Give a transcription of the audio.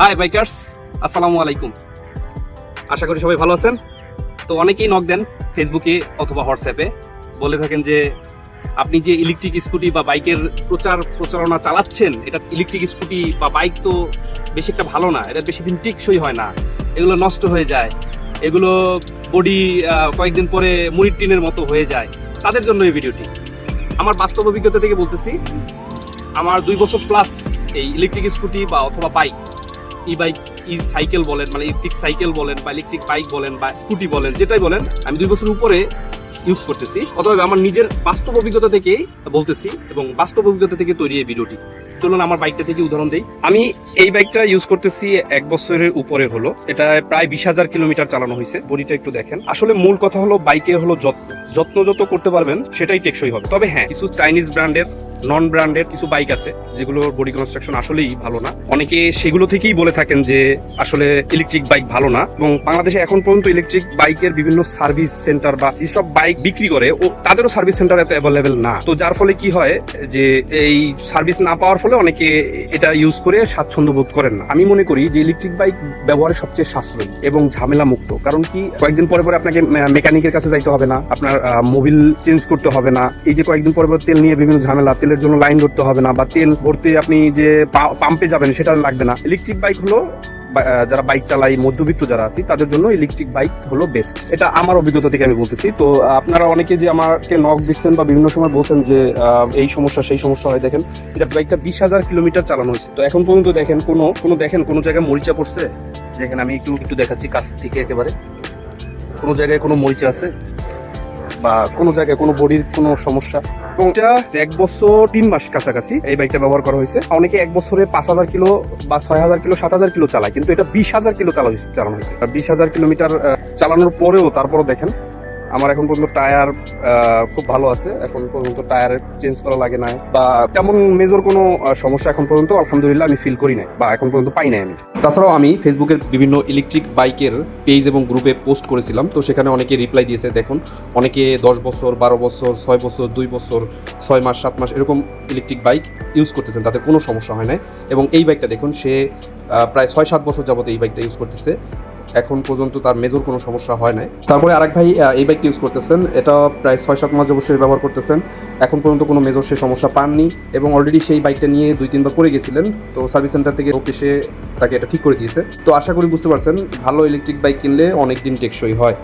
High bikers, আসসালামু আলাইকুম। আশা করি সবাই ভালো আছেন। তো অনেকেই নক দেন ফেসবুকে অথবা হোয়াটসঅ্যাপে, বলে থাকেন যে আপনি যে ইলেকট্রিক স্কুটি বা বাইকের প্রচারণা চালাচ্ছেন, এটা ইলেকট্রিক স্কুটি বা বাইক তো বেশি একটা ভালো না, এটা বেশি দিন টিকসই হয় না, এগুলো নষ্ট হয়ে যায়, এগুলো বডি কয়েকদিন পরে মুড়ির টিনের মতো হয়ে যায়। তাদের জন্য এই ভিডিওটি। আমার বাস্তব অভিজ্ঞতা থেকে বলতেছি, আমার 2 বছর প্লাস এই ইলেকট্রিক স্কুটি বা অথবা বাইক, ই বাইক, ই সাইকেল বলেন, মানে ইলেকট্রিক সাইকেল বলেন বা ইলেকট্রিক বাইক বলেন বা স্কুটি বলেন, যেটাই বলেন, আমি 2 বছর উপরে ইউজ করতেছি। অতএব আমার নিজের বাস্তব অভিজ্ঞতা থেকে বলতেছি এবং বাস্তব অভিজ্ঞতা থেকে তৈরি এই ভিডিওটি। চলুন আমার বাইকটা থেকে উদাহরণ দেই। আমি এই বাইকটা ইউজ করতেছি 1 বছরের উপরে হলো। এটা প্রায় 20,000 কিলোমিটার চালানো হয়েছে। বডিটা একটু দেখেন। আসলে মূল কথা হলো বাইকে হলো যত্ন যত করতে পারবেন সেটাই টেকসই হবে। তবে হ্যাঁ, কিছু চাইনিজ ব্র্যান্ডের, নন ব্র্যান্ডের কিছু বাইক আছে যেগুলোর বডি কনস্ট্রাকশন আসলেই ভালো না। অনেকে সেগুলো থেকেই বলে থাকেন যে আসলে ইলেকট্রিক বাইক ভালো না। এবং বাংলাদেশে এখন পর্যন্ত ইলেকট্রিক বাইকের বিভিন্ন সার্ভিস সেন্টার বা যেসব বাইক বিক্রি করে তাদেরও সার্ভিস সেন্টার এত অ্যাভেলেবেল না। তো যার ফলে কি হয় যে এই সার্ভিস না পাওয়ার ফলে অনেকে এটা ইউজ করে স্বাচ্ছন্দ্য বোধ করেন না। আমি মনে করি যে ইলেকট্রিক বাইক ব্যবহারে সবচেয়ে সাশ্রয়ী এবং ঝামেলা মুক্ত। কারণ কি, কয়েকদিন পরে পরে আপনাকে মেকানিকের কাছে যাইতে হবে না, আপনার মোবিল চেঞ্জ করতে হবে না। এই যে কয়েকদিন পরে পরে তেল নিয়ে বিভিন্ন ঝামেলা, তেলের জন্য লাইন ধরতে হবে না, বা তেল ভরতে আপনি যে পাম্পে যাবেন সেটা লাগবে না। ইলেকট্রিক বাইক হলো যারা বাইক চালাই, মধ্যবিত্ত যারা আছি, তাদের জন্য ইলেকট্রিক বাইক হলো বেস্ট। এটা আমার অভিজ্ঞতা থেকে আমি বলতেছি। তো আপনারা অনেকে যে আমাকে নক দিচ্ছেন বা বিভিন্ন সময় বলছেন যে এই সমস্যা সেই সমস্যা হয়, দেখেন এটা বাইকটা 20,000 কিলোমিটার চালানো হয়েছে। তো এখন পর্যন্ত দেখেন কোনো জায়গায় মরিচা পড়ছে? দেখেন আমি একটু দেখাচ্ছি কাছ থেকে একেবারে। কোনো জায়গায় কোনো মরিচা আছে বা কোনো জায়গায় কোনো বডির কোনো সমস্যা? এবং এটা 1 বছর 3 মাস কাছাকাছি এই বাইকটা ব্যবহার করা হয়েছে। অনেকে 1 বছরে 5,000 কিলো বা 6,000 কিলো 7,000 কিলো চালায়, কিন্তু এটা 20,000 কিলো চালানো হয়েছে। 20,000 কিলোমিটার চালানোর পরেও তারপরও দেখেন আমার এখন পর্যন্ত টায়ার খুব ভালো আছে। এখন পর্যন্ত টায়ার চেঞ্জ করা লাগে না বা তেমন মেজর কোনো সমস্যা এখন পর্যন্ত আলহামদুলিল্লাহ আমি ফিল করি নাই বা এখন পর্যন্ত পাই নাই আমি। তাছাড়াও আমি ফেসবুকের বিভিন্ন ইলেকট্রিক বাইকের পেজ এবং গ্রুপে পোস্ট করেছিলাম, তো সেখানে অনেকে রিপ্লাই দিয়েছে। দেখুন, অনেকে 10 বছর, 12 বছর, 6 বছর, 2 বছর, 6 মাস, 7 মাস এরকম ইলেকট্রিক বাইক ইউজ করতেছেন, তাদের কোনো সমস্যা হয় না। এবং এই বাইকটা দেখুন, সে প্রায় 6-7 বছর যাবত এই বাইকটা ইউজ করতেছে, এখন পর্যন্ত তার মেজর কোনো সমস্যা হয় নাই। তারপরে আরেক ভাই এই বাইকটি ইউজ করতেছেন, এটা প্রায় 6-7 মাস অবশ্যই ব্যবহার করতেছেন, এখন পর্যন্ত কোনো মেজর সে সমস্যা পাননি। এবং অলরেডি সেই বাইকটা নিয়ে 2-3 বার করে গেছিলেন, তো সার্ভিস সেন্টার থেকে লোক এসে তাকে এটা ঠিক করে দিয়েছে। তো আশা করি বুঝতে পারছেন, ভালো ইলেকট্রিক বাইক কিনলে অনেক দিন টেকসই হয়।